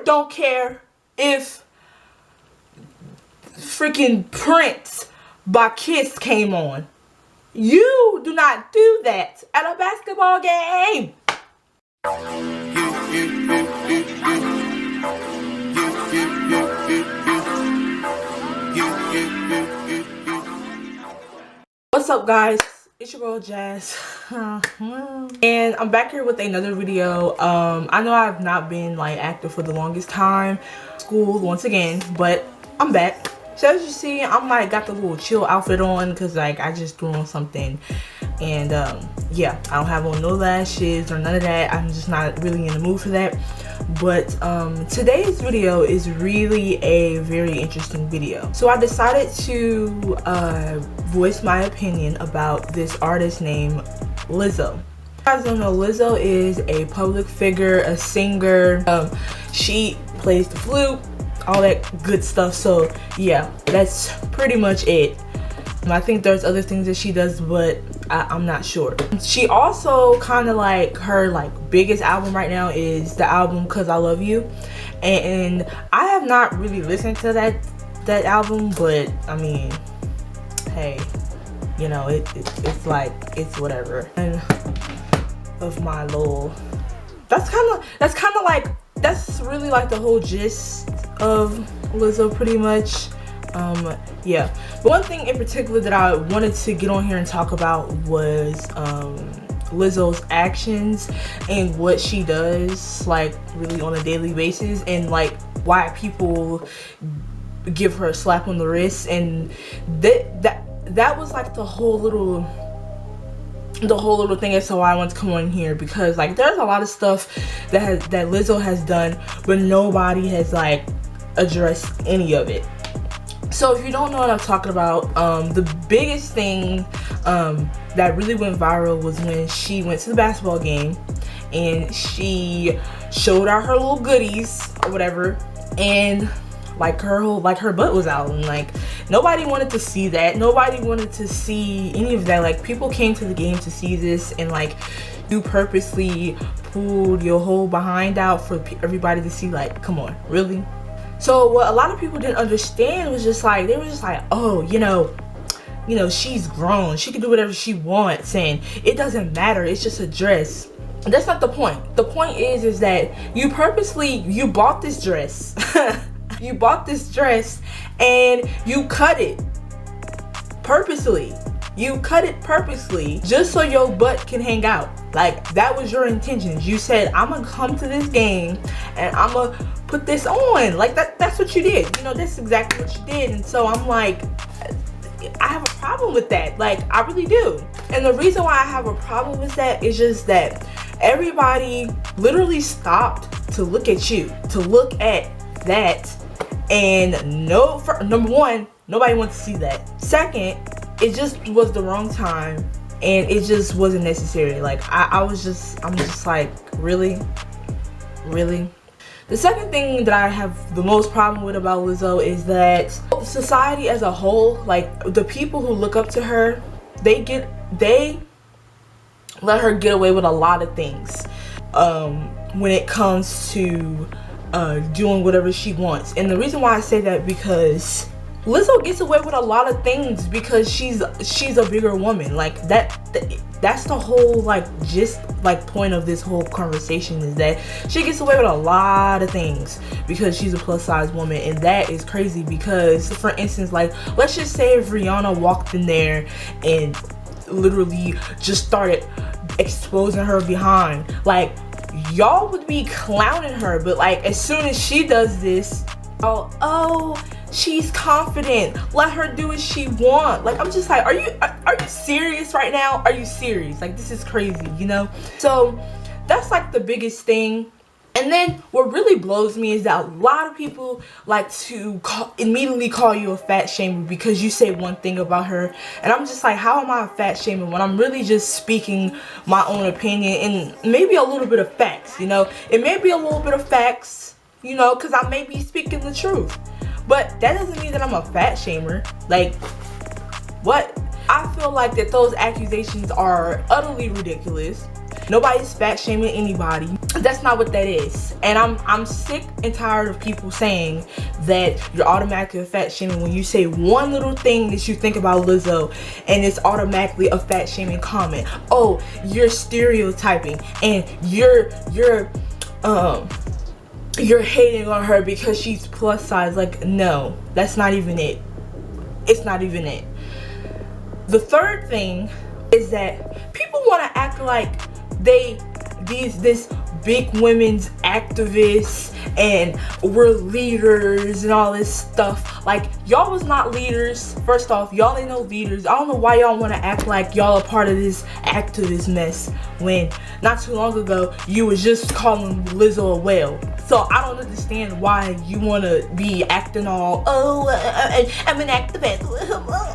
don't care if freaking Prince by Kiss came on. You do not do that at a basketball game. What's up, guys? It's your girl Jazz, and I'm back here with another video. I know I've not been like active for the longest time, school once again, but I'm back. So as you see, I'm like got the little chill outfit on because like I just threw on something, and yeah, I don't have on no lashes or none of that. I'm just not really in the mood for that. But today's video is really a very interesting video. So I decided to voice my opinion about this artist named Lizzo. If you guys don't know, Lizzo is a public figure, a singer. She plays the flute, all that good stuff. So yeah, that's pretty much it. I think there's other things that she does, but I'm not sure. She also kind of like her biggest album right now is the album "Cause I Love You," and I have not really listened to that album, but I mean, hey, you know, it's like, it's whatever. And of my little, that's really like the whole gist of Lizzo, pretty much. Yeah, but one thing in particular that I wanted to get on here and talk about was Lizzo's actions and what she does like really on a daily basis, and like why people give her a slap on the wrist. And that was like the whole little thing as to why I want to come on here, because like there's a lot of stuff that Lizzo has done, but nobody has like addressed any of it. So if you don't know what I'm talking about, the biggest thing that really went viral was when she went to the basketball game and she showed out her little goodies or whatever, and like her butt was out, and like nobody wanted to see that. Nobody wanted to see any of that. Like people came to the game to see this, and like you purposely pulled your whole behind out for everybody to see. Like, come on, really? So what a lot of people didn't understand was just like, they were just like, oh, you know, she's grown, she can do whatever she wants, and it doesn't matter, it's just a dress. And that's not the point. The point is that you bought this dress. You bought this dress and you cut it purposely. You cut it purposely just so your butt can hang out. Like, that was your intentions. You said, I'm gonna come to this game and I'm gonna put this on. Like, that's what you did. You know, that's exactly what you did. And so I'm like, I have a problem with that. Like, I really do. And the reason why I have a problem with that is just that everybody literally stopped to look at you, to look at that. And number one, nobody wants to see that. Second, it just was the wrong time, and it just wasn't necessary. Like I'm just like, really? The second thing that I have the most problem with about Lizzo is that society as a whole, like the people who look up to her, they let her get away with a lot of things when it comes to doing whatever she wants. And the reason why I say that, because Lizzo gets away with a lot of things because she's a bigger woman. Like that's the whole like gist, like point of this whole conversation, is that she gets away with a lot of things because she's a plus size woman. And that is crazy, because for instance, like let's just say if Rihanna walked in there and literally just started exposing her behind, like y'all would be clowning her. But like as soon as she does this, oh, she's confident, let her do what she wants. Like, I'm just like, are you serious right now? Are you serious? Like, this is crazy, you know? So that's like the biggest thing. And then what really blows me is that a lot of people like to immediately call you a fat shamer because you say one thing about her. And I'm just like, how am I a fat shamer when I'm really just speaking my own opinion and maybe a little bit of facts, you know? It may be a little bit of facts, you know, because I may be speaking the truth. But that doesn't mean that I'm a fat shamer. Like, what? I feel like that those accusations are utterly ridiculous. Nobody's fat shaming anybody. That's not what that is. And I'm sick and tired of people saying that you're automatically fat shaming when you say one little thing that you think about Lizzo and it's automatically a fat shaming comment. Oh, you're stereotyping and you're hating on her because she's plus size. Like, no, that's not even it. It's not even it. The third thing is that people want to act like this big women's activists and we're leaders and all this stuff. Like, y'all was not leaders. First off, y'all ain't no leaders. I don't know why y'all want to act like y'all are part of this activist mess when not too long ago you was just calling Lizzo a whale. So I don't understand why you want to be acting all, oh, I'm an activist.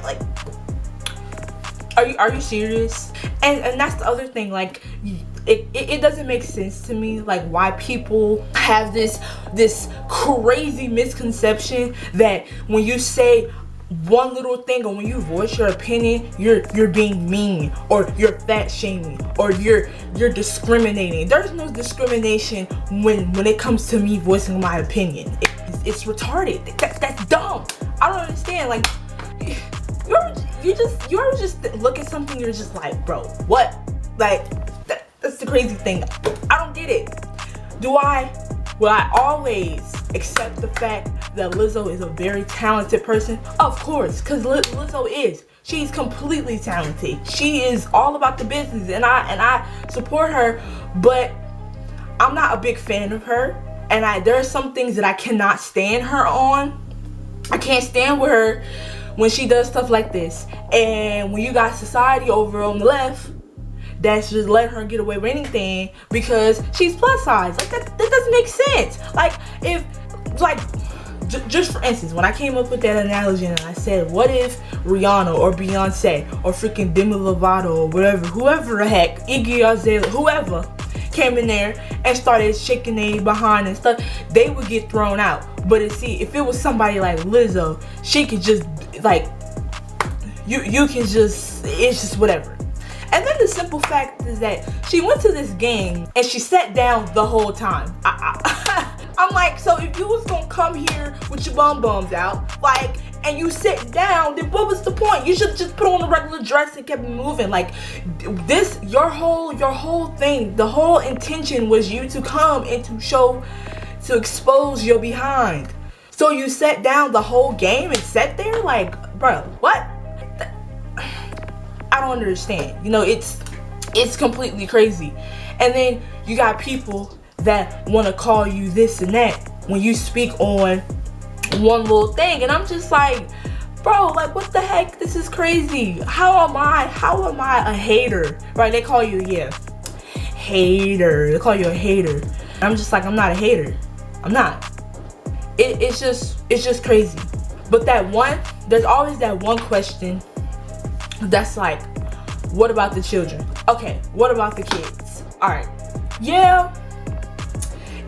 Like, are you serious? And that's the other thing. Like, it doesn't make sense to me, like, why people have this crazy misconception that when you say one little thing or when you voice your opinion, you're being mean or you're fat shaming or you're discriminating. There's no discrimination when it comes to me voicing my opinion. It's retarded. That's dumb. I don't understand. Like, you ever just look at something, you're just like, bro, what? Like, that's the crazy thing. I don't get it. Will I always accept the fact that Lizzo is a very talented person? Of course, because Lizzo is. She's completely talented. She is all about the business, and I support her, but I'm not a big fan of her. And there are some things that I cannot stand her on. I can't stand with her when she does stuff like this. And when you got society over on the left that's just letting her get away with anything because she's plus size. Like, that doesn't make sense. Like, if, like, just for instance, when I came up with that analogy and I said, what if Rihanna or Beyonce or freaking Demi Lovato or whatever, whoever the heck, Iggy Azalea, whoever came in there and started shaking their behind and stuff, they would get thrown out. But see, if it was somebody like Lizzo, she could just, like, you can just, it's just whatever. And then the simple fact is that she went to this game and she sat down the whole time. I'm like, so if you was gonna come here with your bums out, like, and you sit down, then what was the point? You should just put on a regular dress and kept moving. Like, this, your whole thing, the whole intention was you to come and to expose your behind. So you sat down the whole game and sat there? Like, bro, what? I don't understand. You know, it's completely crazy. And then you got people that want to call you this and that when you speak on one little thing, and I'm just like, bro, like, what the heck? This is crazy. How am I a hater? Right? They call you, hater. They call you a hater. And I'm just like, I'm not a hater. I'm not. It's just crazy. But there's always that one question that's like, what about the children? Okay, what about the kids? Alright, yeah,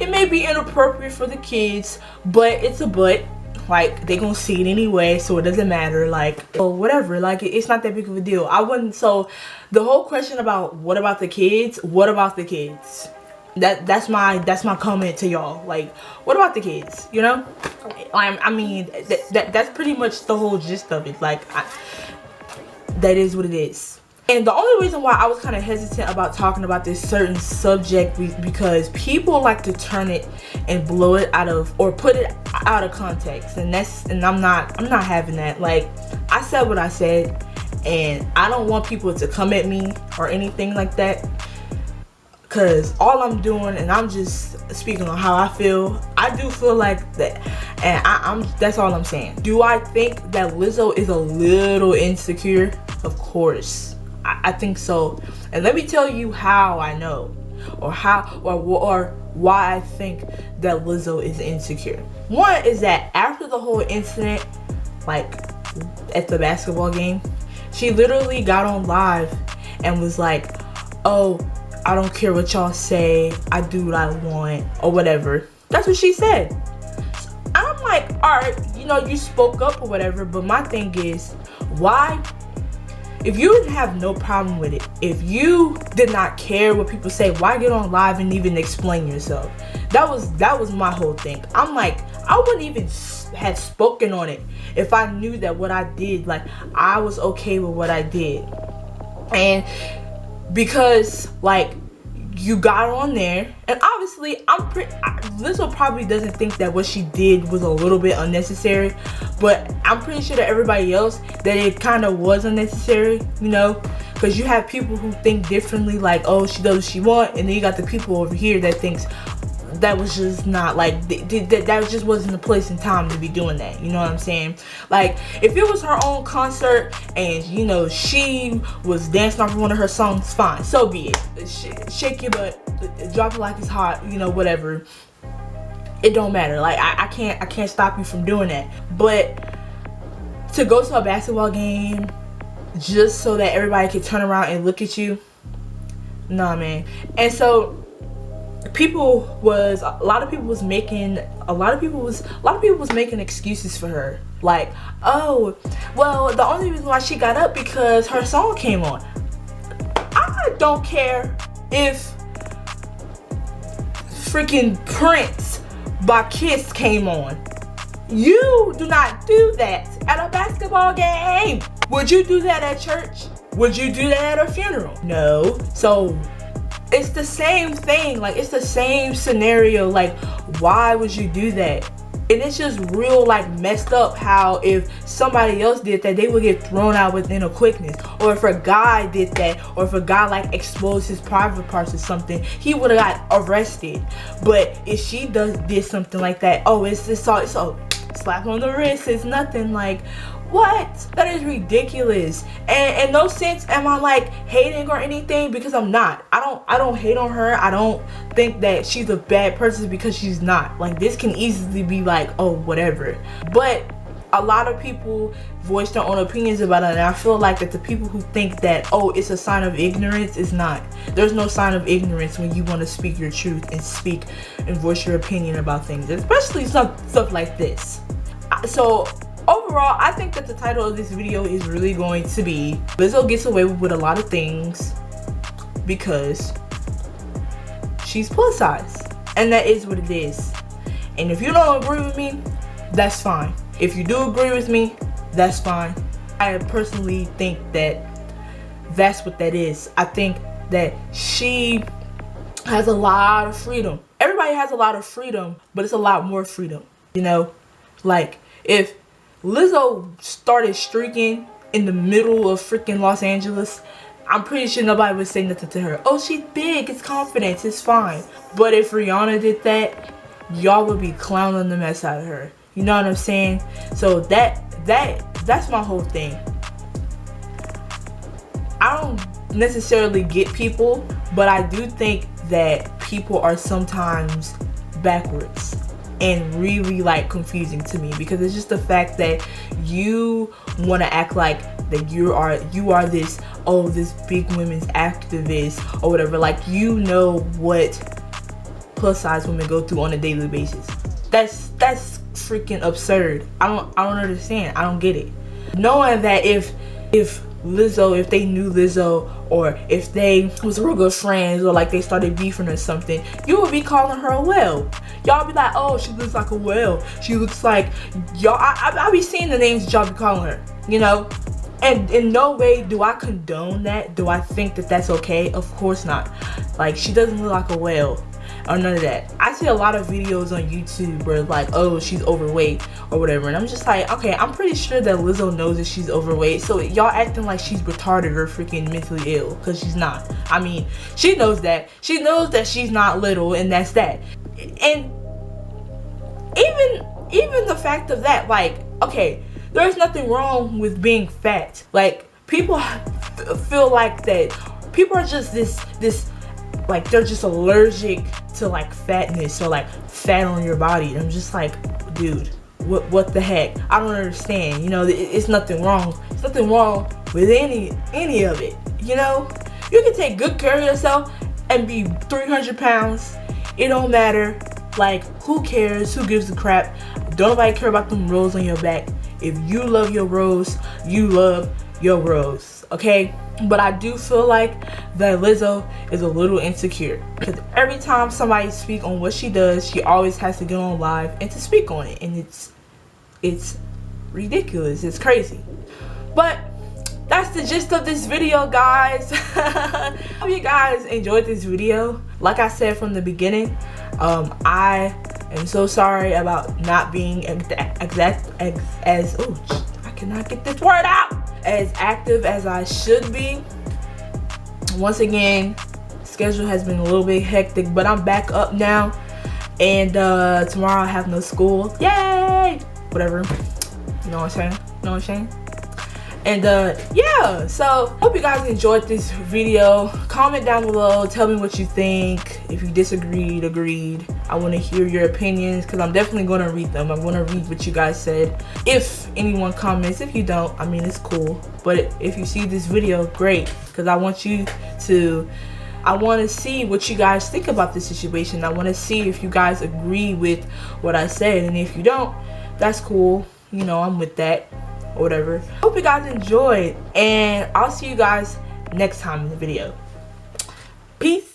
it may be inappropriate for the kids, but it's a but. Like, they gonna see it anyway, so it doesn't matter. Like, or whatever, like, it's not that big of a deal. So the whole question about what about the kids, that's my comment to y'all. Like, what about the kids, you know? I mean, that's pretty much the whole gist of it. Like, that is what it is. And the only reason why I was kind of hesitant about talking about this certain subject because people like to turn it and blow it out of, or put it out of context, and I'm not having that. Like, I said what I said, and I don't want people to come at me or anything like that, because all I'm doing, and I'm just speaking on how I feel. I do feel like that, and that's all I'm saying. Do I think that Lizzo is a little insecure? Of course, I think so. And let me tell you how I know, or why I think that Lizzo is insecure. One is that after the whole incident, like at the basketball game, she literally got on live and was like, oh, I don't care what y'all say, I do what I want, or whatever. That's what she said. And I'm like, alright, you know, you spoke up or whatever, but my thing is, why, if you didn't have no problem with it, if you did not care what people say, why get on live and even explain yourself? That was my whole thing. I'm like, I wouldn't even have spoken on it if I knew that what I did, like, I was okay with what I did. And because, like, you got on there, and obviously Lizzo probably doesn't think that what she did was a little bit unnecessary, but I'm pretty sure that everybody else that it kind of was unnecessary, you know, because you have people who think differently, like, oh, she does what she want, and then you got the people over here that thinks that was just not, like, that just wasn't the place and time to be doing that, you know what I'm saying? Like, if it was her own concert and, you know, she was dancing off one of her songs, fine, so be it. Shake your butt, drop it like it's hot, you know, whatever. It don't matter. Like, I can't stop you from doing that. But to go to a basketball game just so that everybody can turn around and look at you, nah, man. And so a lot of people was making excuses for her, like, oh, well, the only reason why she got up because her song came on. I don't care if freaking Prince by Kiss came on. You do not do that at a basketball game. Would you do that at church? Would you do that at a funeral? No. So it's the same thing, like, it's the same scenario. Like, why would you do that? And it's just real, like, messed up how if somebody else did that, they would get thrown out within a quickness. Or if a guy did that, or if a guy, like, exposed his private parts or something, he would have got arrested. But if she did something like that, oh, it's all slap on the wrist, it's nothing. Like, what? That is ridiculous. And in no sense am I, like, hating or anything, because I'm not. I don't hate on her. I don't think that she's a bad person because she's not. Like, this can easily be like, oh, whatever. But a lot of people voice their own opinions about it, and I feel like that the people who think that, oh, it's a sign of ignorance, is not. There's no sign of ignorance when you want to speak your truth and speak and voice your opinion about things, especially stuff like this. So overall, I think that the title of this video is really going to be Lizzo gets away with a lot of things because she's plus size, and that is what it is. And if you don't agree with me, that's fine. If you do agree with me, that's fine. I personally think that that's what that is. I think that she has a lot of freedom. Everybody has a lot of freedom, but it's a lot more freedom, you know? Like, if Lizzo started streaking in the middle of freaking Los Angeles, I'm pretty sure nobody would say nothing to her. Oh, she's big, it's confidence, it's fine. But if Rihanna did that, y'all would be clowning the mess out of her. You know what I'm saying? So that's my whole thing. I don't necessarily get people, but I do think that people are sometimes backwards and really, like, confusing to me, because it's just the fact that you want to act like that you are this, oh, this big women's activist or whatever. Like, you know what plus size women go through on a daily basis. That's freaking absurd. I don't understand. I don't get it. Knowing that if Lizzo, if they knew Lizzo, or if they was real good friends, or like they started beefing or something, you would be calling her a whale. Y'all be like, oh, she looks like a whale. She looks like, y'all, I be seeing the names that y'all be calling her, you know? And in no way do I condone that. Do I think that that's okay? Of course not. Like, she doesn't look like a whale or none of that. I see a lot of videos on YouTube where, like, oh, she's overweight or whatever, and I'm just like, okay, I'm pretty sure that Lizzo knows that she's overweight, so y'all acting like she's retarded or freaking mentally ill, because she's not. I mean, she knows that. She knows that she's not little, and that's that. And even the fact of that, like, okay, there's nothing wrong with being fat. Like, people feel like that people are just this like, they're just allergic to, like, fatness or, like, fat on your body. And I'm just like, dude, what the heck? I don't understand. You know, it's nothing wrong. It's nothing wrong with any of it. You know, you can take good care of yourself and be 300 pounds. It don't matter. Like, who cares? Who gives a crap? Don't nobody care about them rolls on your back. If you love your rolls, you love your rose, okay? But I do feel like that Lizzo is a little insecure, because every time somebody speaks on what she does, she always has to get on live and to speak on it, and it's ridiculous. It's crazy. But that's the gist of this video, guys. Hope you guys enjoyed this video. Like I said from the beginning, I am so sorry about not being cannot get this word out, as active as I should be. Once again, schedule has been a little bit hectic, but I'm back up now, and tomorrow I have no school. Yay! Whatever. You know what I'm saying? You know what I'm saying? And yeah, so hope you guys enjoyed this video. Comment down below, tell me what you think. If you disagreed, agreed, I want to hear your opinions, because I'm definitely going to read them. I'm going to read what you guys said, if anyone comments. If you don't, I mean, it's cool. But if you see this video, great, because I want to see what you guys think about this situation. I want to see if you guys agree with what I said, and if you don't, that's cool. You know, I'm with that, or whatever. Hope you guys enjoyed, and I'll see you guys next time in the video. Peace.